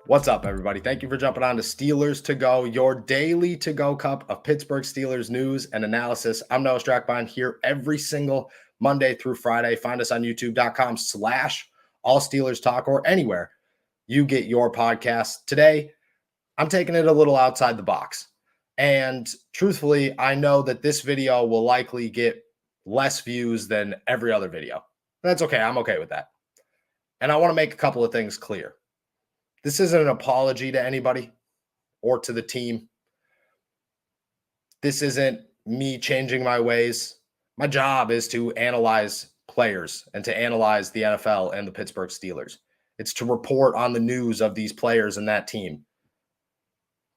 What's up, everybody? Thank you for jumping on to Steelers to Go, your daily to go cup of Pittsburgh Steelers news and analysis. I'm Noah Strackbine here every single Monday through Friday. Find us on youtube.com/all Steelers talk or anywhere you get your podcasts. Today, I'm taking it a little outside the box. And truthfully, I know that this video will likely get less views than every other video. That's okay. I'm okay with that. And I want to make a couple of things clear. This isn't an apology to anybody or to the team. This isn't me changing my ways. My job is to analyze players and to analyze the NFL and the Pittsburgh Steelers. It's to report on the news of these players and that team.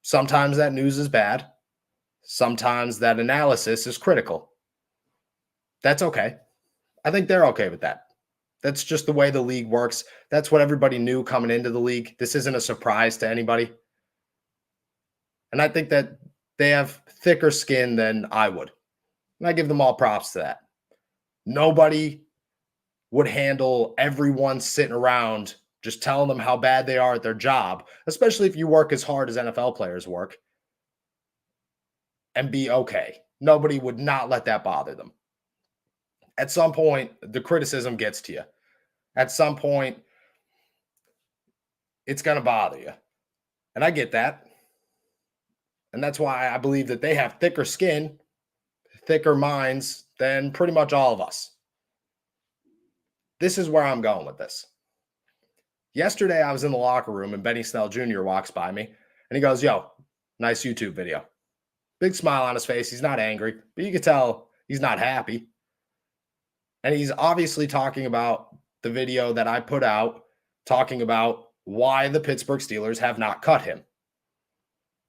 Sometimes that news is bad. Sometimes that analysis is critical. That's okay. I think they're okay with that. That's just the way the league works. That's what everybody knew coming into the league. This isn't a surprise to anybody. And I think that they have thicker skin than I would. And I give them all props to that. Nobody would handle everyone sitting around just telling them how bad they are at their job, especially if you work as hard as NFL players work, and be okay. Nobody would not let that bother them. At some point, the criticism gets to you. At some point, it's going to bother you. And I get that. And that's why I believe that they have thicker skin, thicker minds than pretty much all of us. This is where I'm going with this. Yesterday, I was in the locker room and Benny Snell Jr. walks by me and he goes, "Yo, nice YouTube video." Big smile on his face. He's not angry, but you can tell he's not happy. And he's obviously talking about the video that I put out, talking about why the Pittsburgh Steelers have not cut him.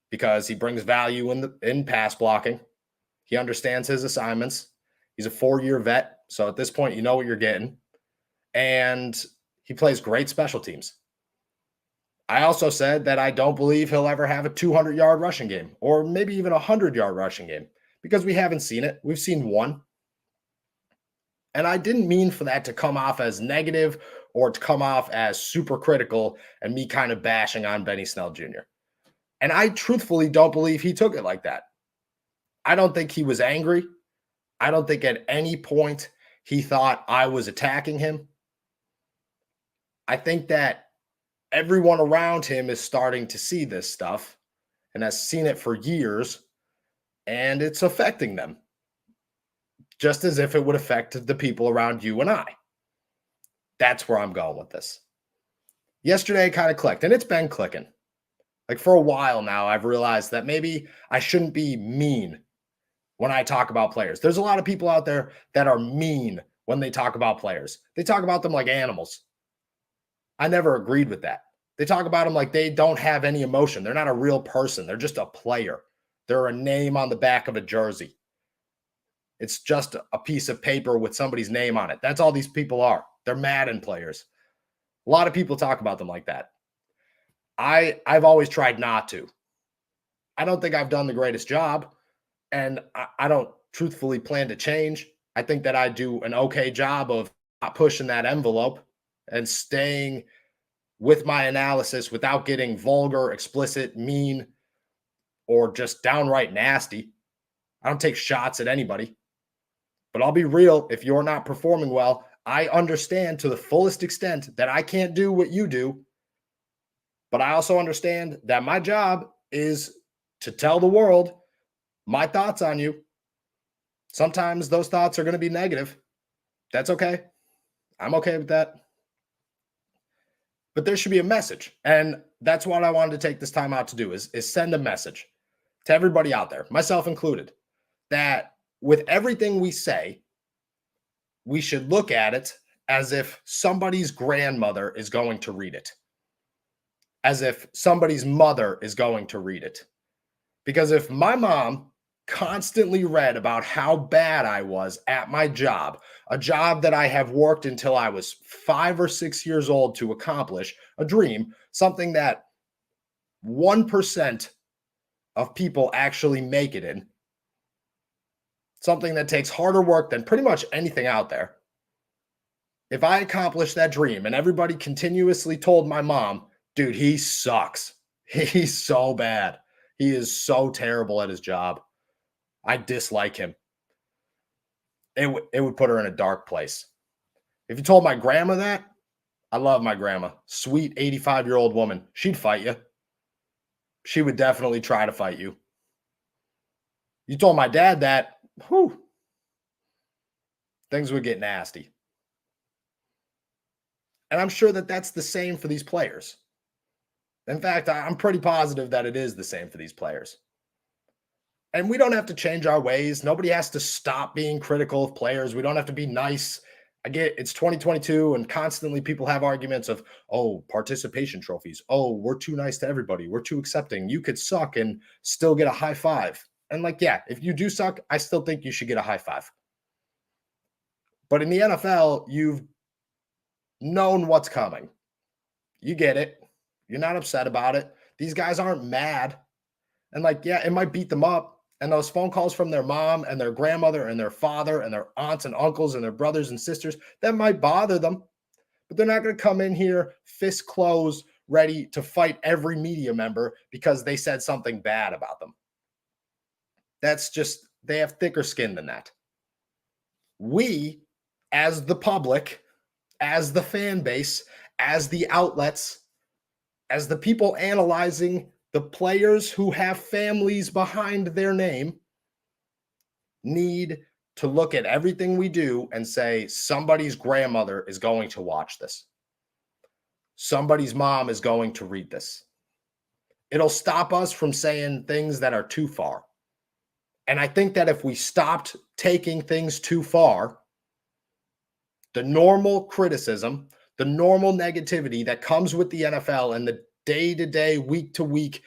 Because he brings value in pass blocking. He understands his assignments. He's a 4-year vet, so at this point, you know what you're getting. And he plays great special teams. I also said that I don't believe he'll ever have a 200-yard rushing game or maybe even a 100-yard rushing game because we haven't seen it. We've seen one. And I didn't mean for that to come off as negative or to come off as super critical and me kind of bashing on Benny Snell Jr. And I truthfully don't believe he took it like that. I don't think he was angry. I don't think at any point he thought I was attacking him. I think that everyone around him is starting to see this stuff and has seen it for years, and it's affecting them. Just as if it would affect the people around you and I. That's where I'm going with this. Yesterday, it kind of clicked, and it's been clicking. Like for a while now, I've realized that maybe I shouldn't be mean when I talk about players. There's a lot of people out there that are mean when they talk about players. They talk about them like animals. I never agreed with that. They talk about them like they don't have any emotion. They're not a real person. They're just a player. They're a name on the back of a jersey. It's just a piece of paper with somebody's name on it. That's all these people are. They're Madden players. A lot of people talk about them like that. I've always tried not to. I don't think I've done the greatest job, and I don't truthfully plan to change. I think that I do an okay job of not pushing that envelope and staying with my analysis without getting vulgar, explicit, mean, or just downright nasty. I don't take shots at anybody. But I'll be real, if you're not performing well, I understand to the fullest extent that I can't do what you do. But I also understand that my job is to tell the world my thoughts on you. Sometimes those thoughts are going to be negative. That's okay. I'm okay with that. But there should be a message. And that's what I wanted to take this time out to do is send a message to everybody out there, myself included, that with everything we say, we should look at it as if somebody's grandmother is going to read it, as if somebody's mother is going to read it. Because if my mom constantly read about how bad I was at my job, a job that I have worked until I was 5 or 6 years old to accomplish, a dream, something that 1% of people actually make it in, something that takes harder work than pretty much anything out there. If I accomplished that dream and everybody continuously told my mom Dude, he sucks. He's so bad. He is so terrible at his job. I dislike him. It would put her in a dark place. If you told my grandma that, I love my grandma. Sweet 85-year-old woman. She'd fight you. She would definitely try to fight you. You told my dad that, whew, things would get nasty. And I'm sure that that's the same for these players. In fact, I'm pretty positive that it is the same for these players. And we don't have to change our ways. Nobody has to stop being critical of players. We don't have to be nice. I get it's 2022 and constantly people have arguments of, oh, participation trophies. Oh, we're too nice to everybody. We're too accepting. You could suck and still get a high five. And like, yeah, if you do suck, I still think you should get a high five. But in the NFL, you've known what's coming. You get it. You're not upset about it. These guys aren't mad. And like, yeah, it might beat them up. And those phone calls from their mom and their grandmother and their father and their aunts and uncles and their brothers and sisters, that might bother them. But they're not going to come in here fist closed, ready to fight every media member because they said something bad about them. That's just, they have thicker skin than that. We, as the public, as the fan base, as the outlets, as the people analyzing the players who have families behind their name, need to look at everything we do and say, somebody's grandmother is going to watch this. Somebody's mom is going to read this. It'll stop us from saying things that are too far. And I think that if we stopped taking things too far, the normal criticism, the normal negativity that comes with the NFL and the day-to-day, week-to-week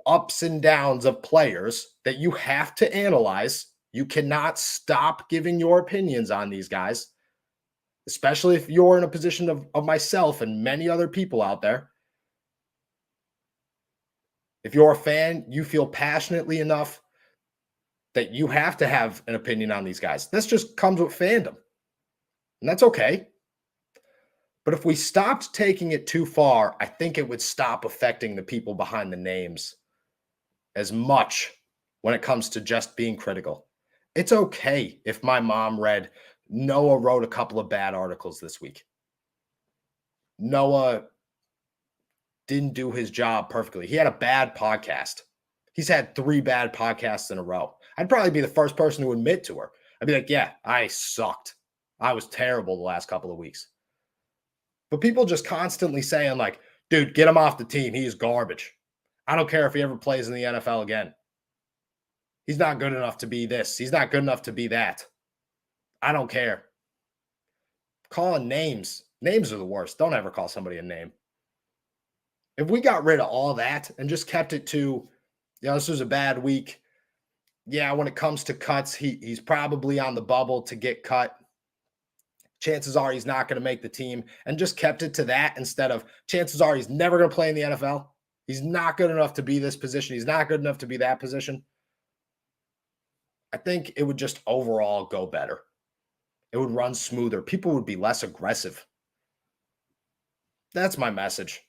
ups and downs of players that you have to analyze. You cannot stop giving your opinions on these guys, especially if you're in a position of myself and many other people out there. If you're a fan, you feel passionately enough that you have to have an opinion on these guys. This just comes with fandom, and that's okay. But if we stopped taking it too far, I think it would stop affecting the people behind the names as much when it comes to just being critical. It's okay if my mom read, Noah wrote a couple of bad articles this week. Noah didn't do his job perfectly. He had a bad podcast. He's had 3 bad podcasts in a row. I'd probably be the first person to admit to her. I'd be like, yeah, I sucked. I was terrible the last couple of weeks. But people just constantly saying like, dude, get him off the team. He is garbage. I don't care if he ever plays in the NFL again. He's not good enough to be this. He's not good enough to be that. I don't care. Calling names. Names are the worst. Don't ever call somebody a name. If we got rid of all that and just kept it to, this was a bad week. Yeah, when it comes to cuts, he's probably on the bubble to get cut. Chances are he's not going to make the team, and just kept it to that instead of chances are he's never going to play in the NFL. He's not good enough to be this position. He's not good enough to be that position. I think it would just overall go better. It would run smoother. People would be less aggressive. That's my message.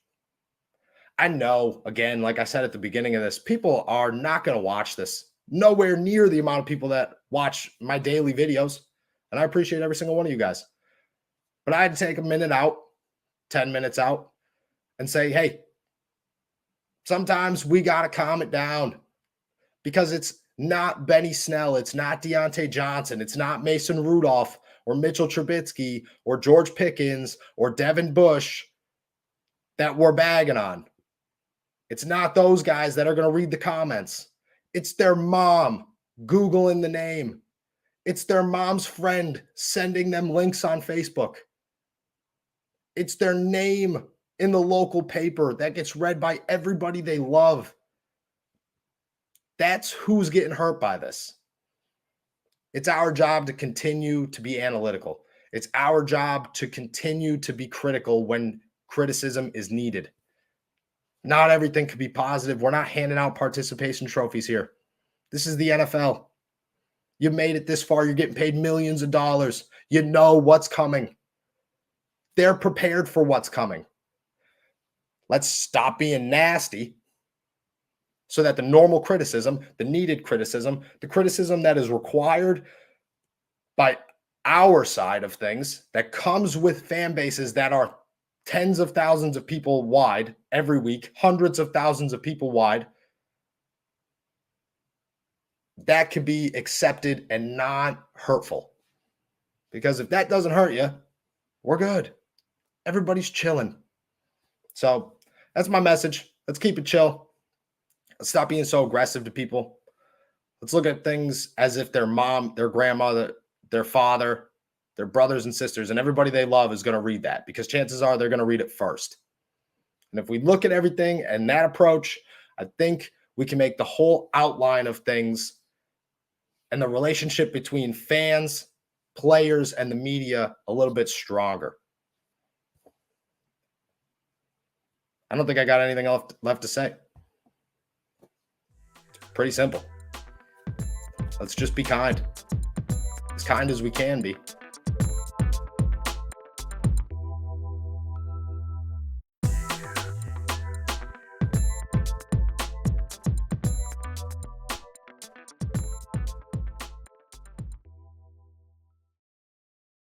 I know, again, like I said at the beginning of this, people are not going to watch this. Nowhere near the amount of people that watch my daily videos. And I appreciate every single one of you guys. But I had to take a minute out, 10 minutes out, and say, hey, sometimes we got to calm it down because it's not Benny Snell. It's not Deontay Johnson. It's not Mason Rudolph or Mitchell Trubisky or George Pickens or Devin Bush that we're bagging on. It's not those guys that are going to read the comments. It's their mom Googling the name. It's their mom's friend sending them links on Facebook. It's their name in the local paper that gets read by everybody they love. That's who's getting hurt by this. It's our job to continue to be analytical. It's our job to continue to be critical when criticism is needed. Not everything can be positive. We're not handing out participation trophies here. This is the NFL. You made it this far. You're getting paid millions of dollars. You know what's coming. They're prepared for what's coming. Let's stop being nasty so that the normal criticism, the needed criticism, the criticism that is required by our side of things, that comes with fan bases that are tens of thousands of people wide every week, hundreds of thousands of people wide, that could be accepted and not hurtful. Because if that doesn't hurt you, we're good. Everybody's chilling. So that's my message. Let's keep it chill. Let's stop being so aggressive to people. Let's look at things as if their mom, their grandmother, their father, their brothers and sisters, and everybody they love is going to read that, because chances are they're going to read it first. And if we look at everything and that approach, I think we can make the whole outline of things and the relationship between fans, players, and the media a little bit stronger. I don't think I got anything left to say. Pretty simple. Let's just be kind. As kind as we can be.